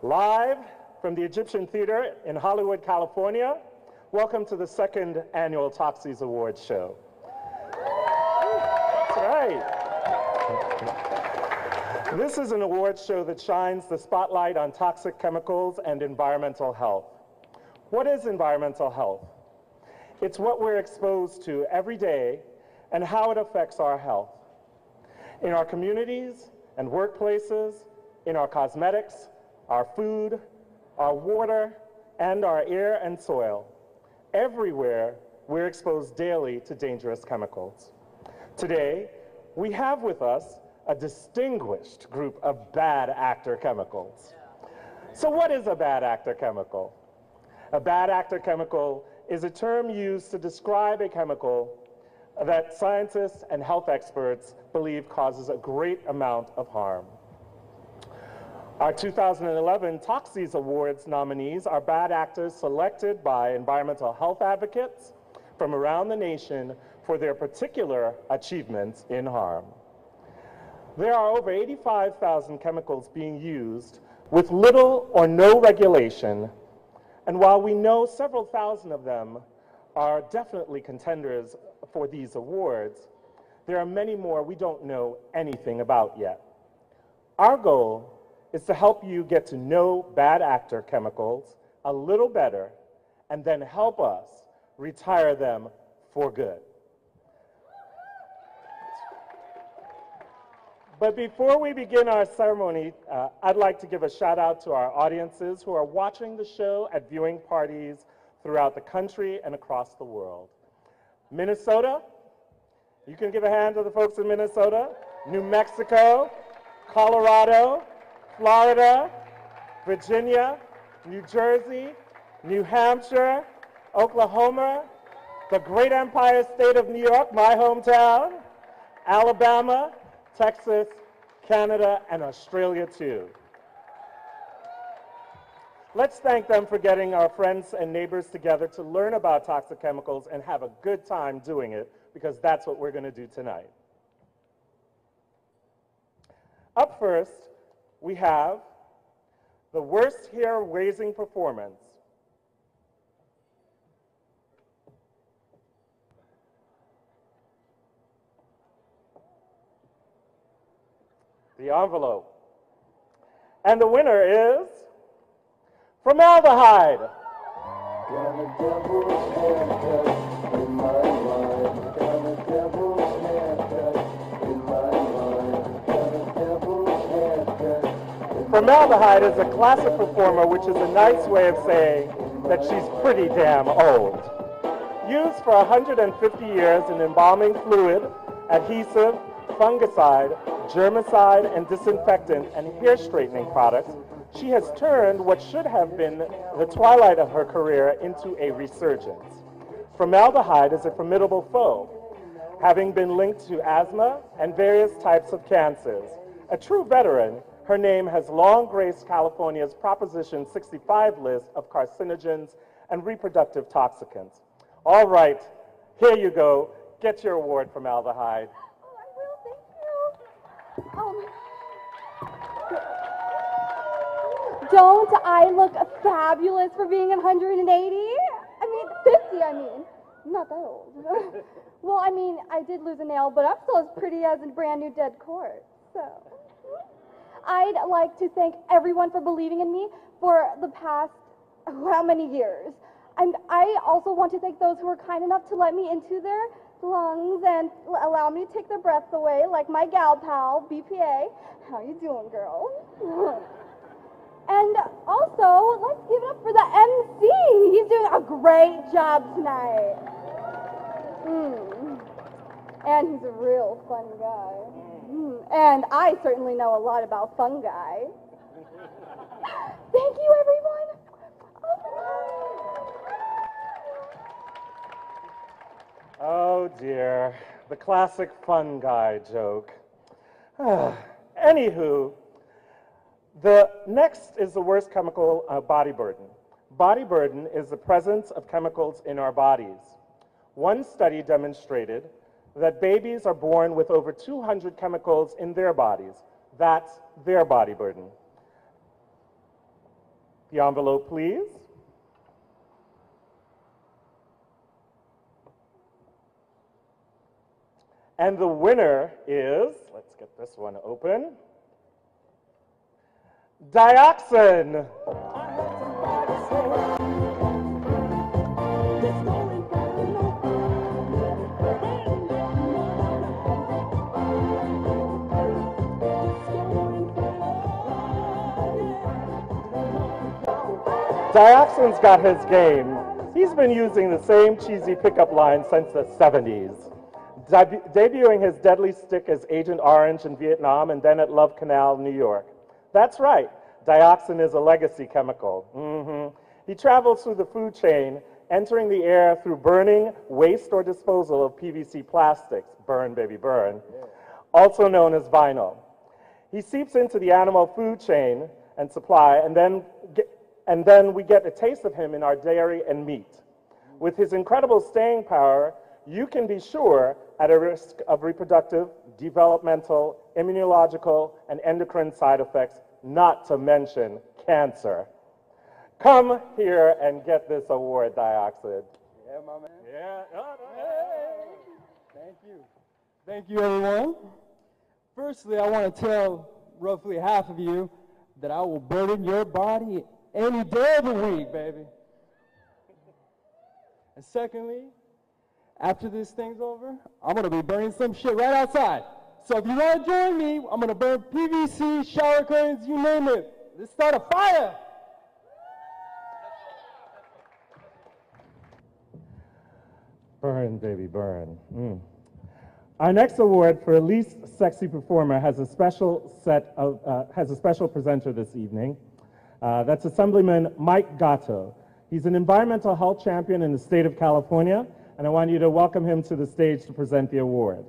Live from the Egyptian Theater in Hollywood, California, welcome to the second annual Toxies Awards show. That's right. This is an awards show that shines the spotlight on toxic chemicals and environmental health. What is environmental health? It's what we're exposed to every day and how it affects our health. In our communities and workplaces, in our cosmetics, our food, our water, and our air and soil. Everywhere, we're exposed daily to dangerous chemicals. Today, we have with us a distinguished group of bad actor chemicals. So what is a bad actor chemical? A bad actor chemical is a term used to describe a chemical that scientists and health experts believe causes a great amount of harm. Our 2011 Toxies Awards nominees are bad actors selected by environmental health advocates from around the nation for their particular achievements in harm. There are over 85,000 chemicals being used with little or no regulation, and while we know several thousand of them are definitely contenders for these awards, there are many more we don't know anything about yet. Our goal is to help you get to know bad actor chemicals a little better and then help us retire them for good. But before we begin our ceremony, I'd like to give a shout out to our audiences who are watching the show at viewing parties throughout the country and across the world. Minnesota, you can give a hand to the folks in Minnesota. New Mexico, Colorado, Florida, Virginia, New Jersey, New Hampshire, Oklahoma, the great Empire State of New York, my hometown, Alabama, Texas, Canada, and Australia too. Let's thank them for getting our friends and neighbors together to learn about toxic chemicals and have a good time doing it, because that's what we're going to do tonight. Up first, we have the worst hair-raising performance. The envelope. And the winner is formaldehyde. Formaldehyde is a classic performer, which is a nice way of saying that she's pretty damn old. Used for 150 years in embalming fluid, adhesive, fungicide, germicide, and disinfectant and hair straightening products, she has turned what should have been the twilight of her career into a resurgence. Formaldehyde is a formidable foe, having been linked to asthma and various types of cancers. A true veteran, her name has long graced California's Proposition 65 list of carcinogens and reproductive toxicants. All right, here you go. Get your award, Formaldehyde. Oh, I will, thank you. Don't I look fabulous for being 180? I mean, 50, I mean. I'm not that old. Well, I mean, I did lose a nail, but I'm still as pretty as a brand new dead corpse, so. I'd like to thank everyone for believing in me for the past how many years. And I also want to thank those who were kind enough to let me into their lungs and allow me to take their breaths away, like my gal pal, BPA. How you doing, girl? And also, let's give it up for the MC. He's doing a great job tonight. And he's a real fun guy. And I certainly know a lot about fungi. Thank you, everyone. Oh dear, the classic fun guy joke. Anywho, the next is the worst chemical, body burden. Body burden is the presence of chemicals in our bodies. One study demonstrated that babies are born with over 200 chemicals in their bodies. That's their body burden. The envelope, please. And the winner is, let's get this one open, Dioxin. Dioxin's got his game. He's been using the same cheesy pickup line since the 70s. Debuting his deadly stick as Agent Orange in Vietnam and then at Love Canal, New York. That's right, dioxin is a legacy chemical. He travels through the food chain, entering the air through burning, waste, or disposal of PVC plastics, burn, baby, burn, also known as vinyl. He seeps into the animal food chain and supply, and then we get a taste of him in our dairy and meat. With his incredible staying power, you can be sure at a risk of reproductive, developmental, immunological, and endocrine side effects, not to mention cancer. Come here and get this award, Dioxin. Yeah, my man. Yeah. Hey. Thank you. Thank you, everyone. Firstly, I want to tell roughly half of you that I will burden your body any day of the week, baby. And secondly, after this thing's over, I'm going to be burning some shit right outside. So if you want to join me, I'm going to burn PVC, shower curtains, you name it. Let's start a fire. Burn, baby, burn. Our next award for least sexy performer has a special presenter this evening. That's Assemblyman Mike Gatto. He's an environmental health champion in the state of California, and I want you to welcome him to the stage to present the award.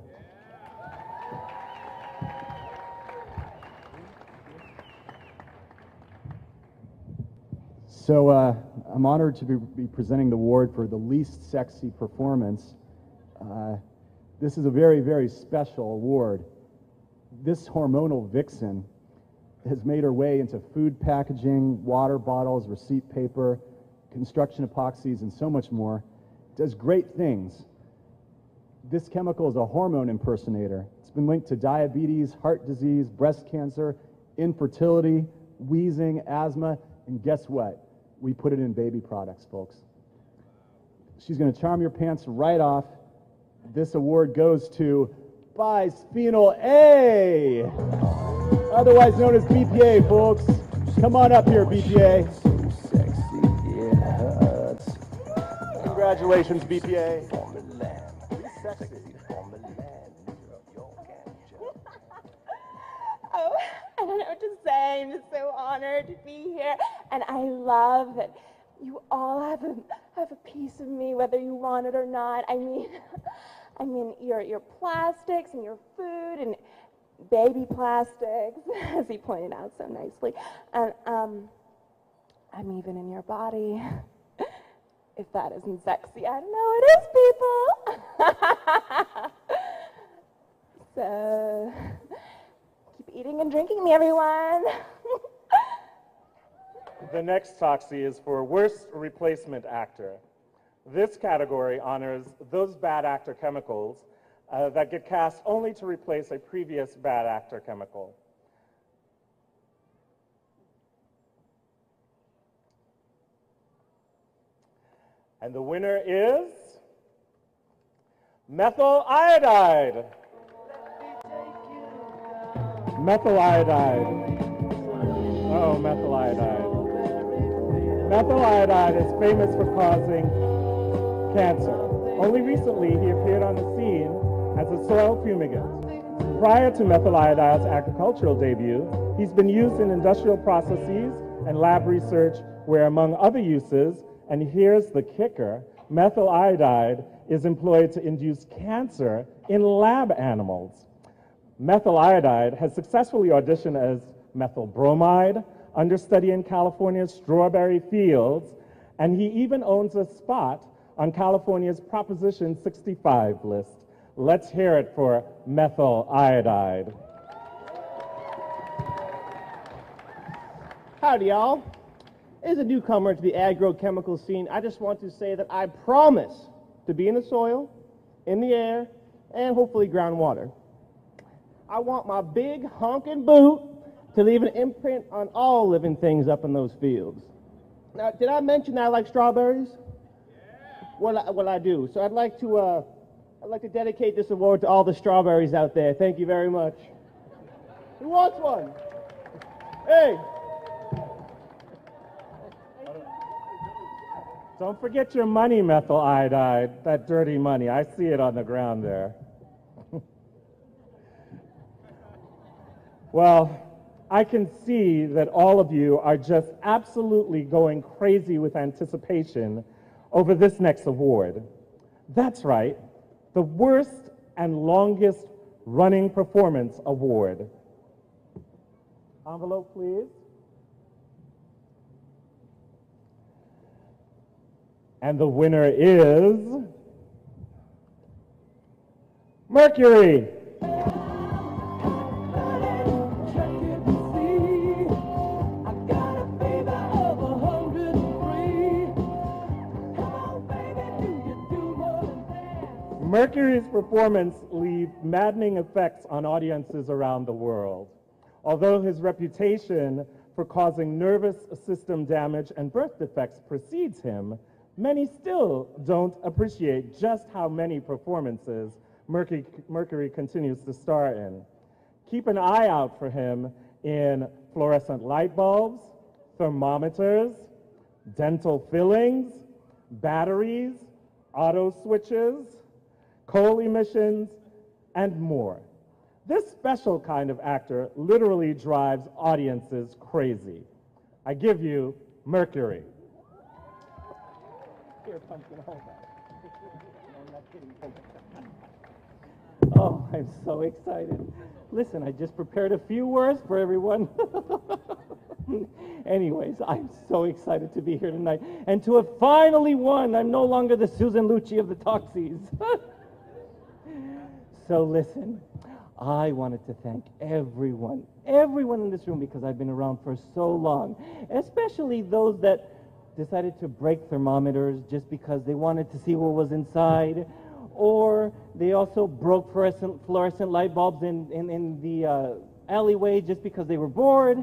So I'm honored to be presenting the award for the least sexy performance. This is a very, very special award. This hormonal vixen has made her way into food packaging, water bottles, receipt paper, construction epoxies, and so much more. Does great things. This chemical is a hormone impersonator. It's been linked to diabetes, heart disease, breast cancer, infertility, wheezing, asthma, and guess what? We put it in baby products, folks. She's going to charm your pants right off. This award goes to bisphenol A, otherwise known as BPA, folks. Come on up here, BPA. Congratulations, BPA. Oh, I don't know what to say. I'm just so honored to be here, and I love that you all have a piece of me, whether you want it or not. I mean, your plastics and your food and baby plastics, as he pointed out so nicely, and I'm even in your body. If that isn't sexy, I don't know what is, people. So, keep eating and drinking me, everyone. The next Toxie is for Worst Replacement Actor. This category honors those bad actor chemicals that get cast only to replace a previous bad actor chemical. And the winner is methyl iodide. Methyl iodide. Oh, methyl iodide. Methyl iodide is famous for causing cancer. Only recently, he appeared on the scene as a soil fumigant. Prior to methyl iodide's agricultural debut, he's been used in industrial processes and lab research where, among other uses, and here's the kicker, methyl iodide is employed to induce cancer in lab animals. Methyl iodide has successfully auditioned as methyl bromide, understudy in California's strawberry fields, and he even owns a spot on California's Proposition 65 list. Let's hear it for methyl iodide. Howdy, y'all. As a newcomer to the agrochemical scene, I just want to say that I promise to be in the soil, in the air, and hopefully groundwater. I want my big honking boot to leave an imprint on all living things up in those fields. Now, did I mention that I like strawberries? Yeah. Well, I do. So I'd like to dedicate this award to all the strawberries out there. Thank you very much. Who wants one? Hey. Don't forget your money, methyl iodide, that dirty money. I see it on the ground there. Well, I can see that all of you are just absolutely going crazy with anticipation over this next award. That's right, the worst and longest running performance award. Envelope, please. And the winner is Mercury. Mercury's performance leaves maddening effects on audiences around the world. Although his reputation for causing nervous system damage and birth defects precedes him, many still don't appreciate just how many performances Mercury continues to star in. Keep an eye out for him in fluorescent light bulbs, thermometers, dental fillings, batteries, auto switches, coal emissions, and more. This special kind of actor literally drives audiences crazy. I give you Mercury. Oh, I'm so excited. Listen, I just prepared a few words for everyone. Anyways, I'm so excited to be here tonight and to have finally won. I'm no longer the Susan Lucci of the Toxies. So listen, I wanted to thank everyone in this room because I've been around for so long, especially those that decided to break thermometers just because they wanted to see what was inside, or they also broke fluorescent light bulbs in the alleyway just because they were bored,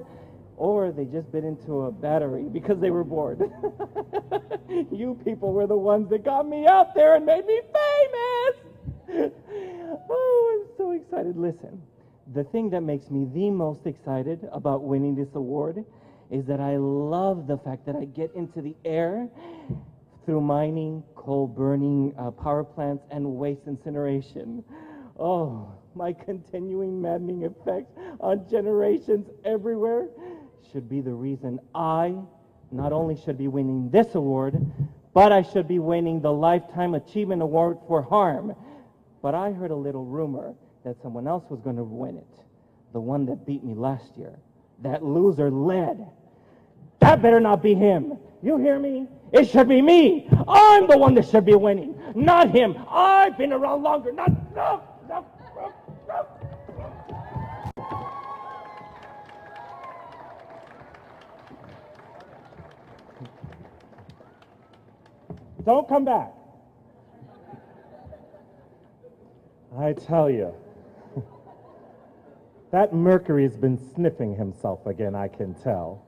or they just bit into a battery because they were bored. You people were the ones that got me out there and made me famous! Oh, I'm so excited. Listen, the thing that makes me the most excited about winning this award is that I love the fact that I get into the air through mining, coal burning, power plants, and waste incineration. Oh, my continuing maddening effects on generations everywhere should be the reason I not only should be winning this award, but I should be winning the Lifetime Achievement Award for harm. But I heard a little rumor that someone else was going to win it. The one that beat me last year. That loser Led. That better not be him. You hear me? It should be me. I'm the one that should be winning, not him. I've been around longer. No. Don't come back. I tell you, that Mercury's been sniffing himself again, I can tell.